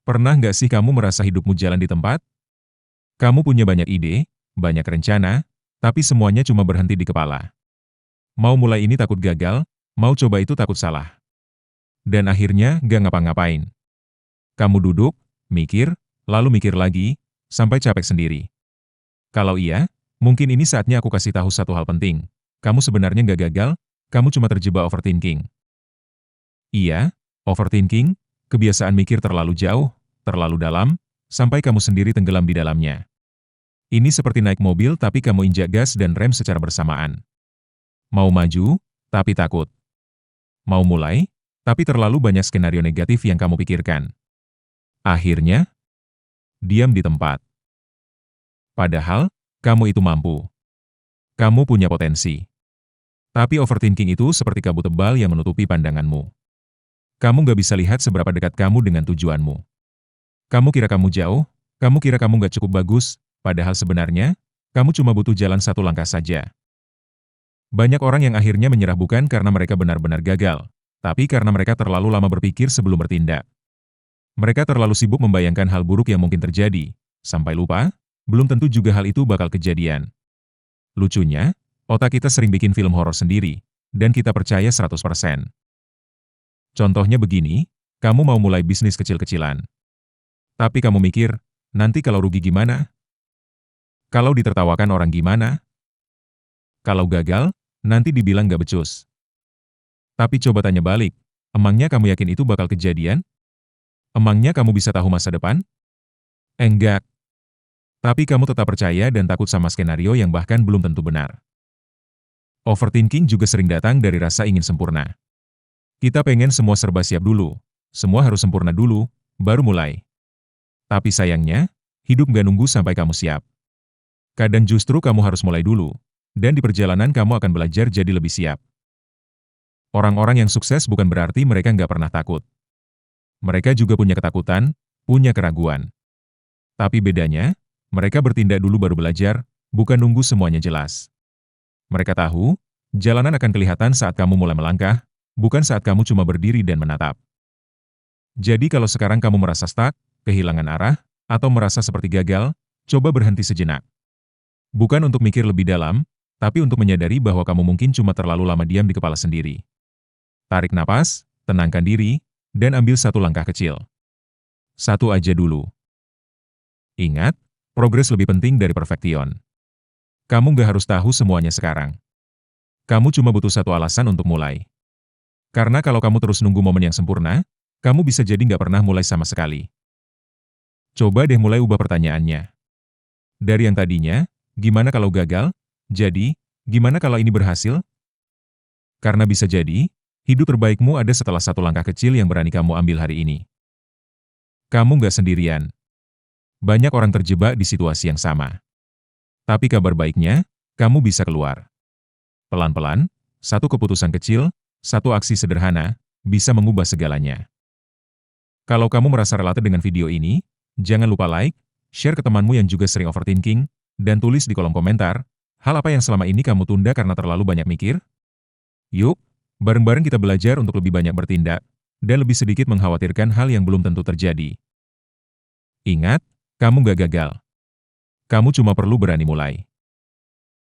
Pernah nggak sih kamu merasa hidupmu jalan di tempat? Kamu punya banyak ide, banyak rencana, tapi semuanya cuma berhenti di kepala. Mau mulai ini takut gagal, mau coba itu takut salah. Dan akhirnya nggak ngapa-ngapain. Kamu duduk, mikir, lalu mikir lagi, sampai capek sendiri. Kalau iya, mungkin ini saatnya aku kasih tahu satu hal penting. Kamu sebenarnya nggak gagal, kamu cuma terjebak overthinking. Iya, overthinking, kebiasaan mikir terlalu jauh, terlalu dalam, sampai kamu sendiri tenggelam di dalamnya. Ini seperti naik mobil tapi kamu injak gas dan rem secara bersamaan. Mau maju, tapi takut. Mau mulai, tapi terlalu banyak skenario negatif yang kamu pikirkan. Akhirnya, diam di tempat. Padahal, kamu itu mampu. Kamu punya potensi. Tapi overthinking itu seperti kabut tebal yang menutupi pandanganmu. Kamu nggak bisa lihat seberapa dekat kamu dengan tujuanmu. Kamu kira kamu jauh, kamu kira kamu nggak cukup bagus, padahal sebenarnya, kamu cuma butuh jalan satu langkah saja. Banyak orang yang akhirnya menyerah bukan karena mereka benar-benar gagal, tapi karena mereka terlalu lama berpikir sebelum bertindak. Mereka terlalu sibuk membayangkan hal buruk yang mungkin terjadi, sampai lupa, belum tentu juga hal itu bakal kejadian. Lucunya, otak kita sering bikin film horor sendiri, dan kita percaya 100%. Contohnya begini, kamu mau mulai bisnis kecil-kecilan. Tapi kamu mikir, nanti kalau rugi gimana? Kalau ditertawakan orang gimana? Kalau gagal, nanti dibilang gak becus. Tapi coba tanya balik, emangnya kamu yakin itu bakal kejadian? Emangnya kamu bisa tahu masa depan? Enggak. Tapi kamu tetap percaya dan takut sama skenario yang bahkan belum tentu benar. Overthinking juga sering datang dari rasa ingin sempurna. Kita pengen semua serba siap dulu, semua harus sempurna dulu, baru mulai. Tapi sayangnya, hidup gak nunggu sampai kamu siap. Kadang justru kamu harus mulai dulu, dan di perjalanan kamu akan belajar jadi lebih siap. Orang-orang yang sukses bukan berarti mereka nggak pernah takut. Mereka juga punya ketakutan, punya keraguan. Tapi bedanya, mereka bertindak dulu baru belajar, bukan nunggu semuanya jelas. Mereka tahu, jalanan akan kelihatan saat kamu mulai melangkah, bukan saat kamu cuma berdiri dan menatap. Jadi kalau sekarang kamu merasa stuck, kehilangan arah, atau merasa seperti gagal, coba berhenti sejenak. Bukan untuk mikir lebih dalam, tapi untuk menyadari bahwa kamu mungkin cuma terlalu lama diam di kepala sendiri. Tarik napas, tenangkan diri, dan ambil satu langkah kecil. Satu aja dulu. Ingat, progres lebih penting dari perfeksion. Kamu nggak harus tahu semuanya sekarang. Kamu cuma butuh satu alasan untuk mulai. Karena kalau kamu terus nunggu momen yang sempurna, kamu bisa jadi nggak pernah mulai sama sekali. Coba deh mulai ubah pertanyaannya. Dari yang tadinya, gimana kalau gagal? Jadi, gimana kalau ini berhasil? Karena bisa jadi, hidup terbaikmu ada setelah satu langkah kecil yang berani kamu ambil hari ini. Kamu nggak sendirian. Banyak orang terjebak di situasi yang sama. Tapi kabar baiknya, kamu bisa keluar. Pelan-pelan, satu keputusan kecil, satu aksi sederhana, bisa mengubah segalanya. Kalau kamu merasa relate dengan video ini, jangan lupa like, share ke temanmu yang juga sering overthinking, dan tulis di kolom komentar, hal apa yang selama ini kamu tunda karena terlalu banyak mikir? Yuk, bareng-bareng kita belajar untuk lebih banyak bertindak, dan lebih sedikit mengkhawatirkan hal yang belum tentu terjadi. Ingat, kamu gak gagal. Kamu cuma perlu berani mulai.